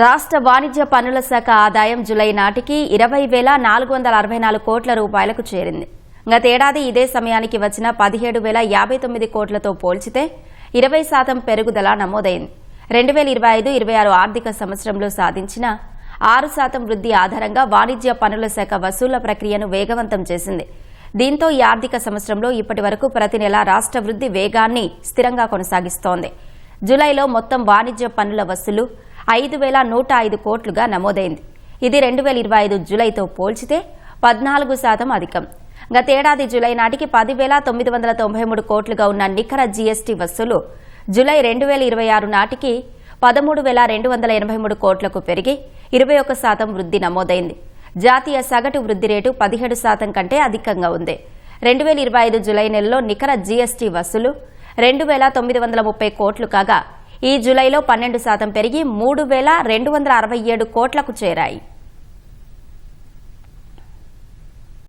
రాష్ట్ర వాణిజ్య పన్నుల శాఖ ఆదాయం జూలై నాటికి 20,464 కోట్ల రూపాయలకు చేరింది. గతేడాది ఇదే సమయానికి వచ్చిన 17,059 కోట్లతో పోల్చితే 20% పెరుగుదల నమోదైంది. 2025-26 ఆర్థిక సంవత్సరంలో సాధించిన 6% వృద్ధి ఆధారంగా వాణిజ్య పన్నుల శాఖ వసూళ్ల ప్రక్రియను వేగవంతం చేసింది. దీంతో ఈ ఆర్థిక సంవత్సరంలో ఇప్పటి వరకు ప్రతి నెల రాష్ట్ర వృద్ధి వేగాన్ని స్థిరంగా కొనసాగిస్తోంది. జూలైలో మొత్తం వాణిజ్య పన్నుల వసూలు 5,105 కోట్లుగా నమోదైంది. ఇది 2025 జూలైతో పోల్చితే 14% అధికం. గతేడాది జూలై నాటికి 10,993 కోట్లుగా ఉన్న నికర జీఎస్టీ వసూలు జూలై 2026 నాటికి 13,283 కోట్లకు పెరిగి 21% వృద్ధి నమోదైంది. జాతీయ సగటు వృద్ధి రేటు 17% కంటే అధికంగా ఉంది. 2025 జూలై నెలలో నికర జీఎస్టీ వసూలు 2,930 కోట్లు కాగా ఈ జూలైలో 12% పెరిగి 3,267 కోట్లకు చేరాయి.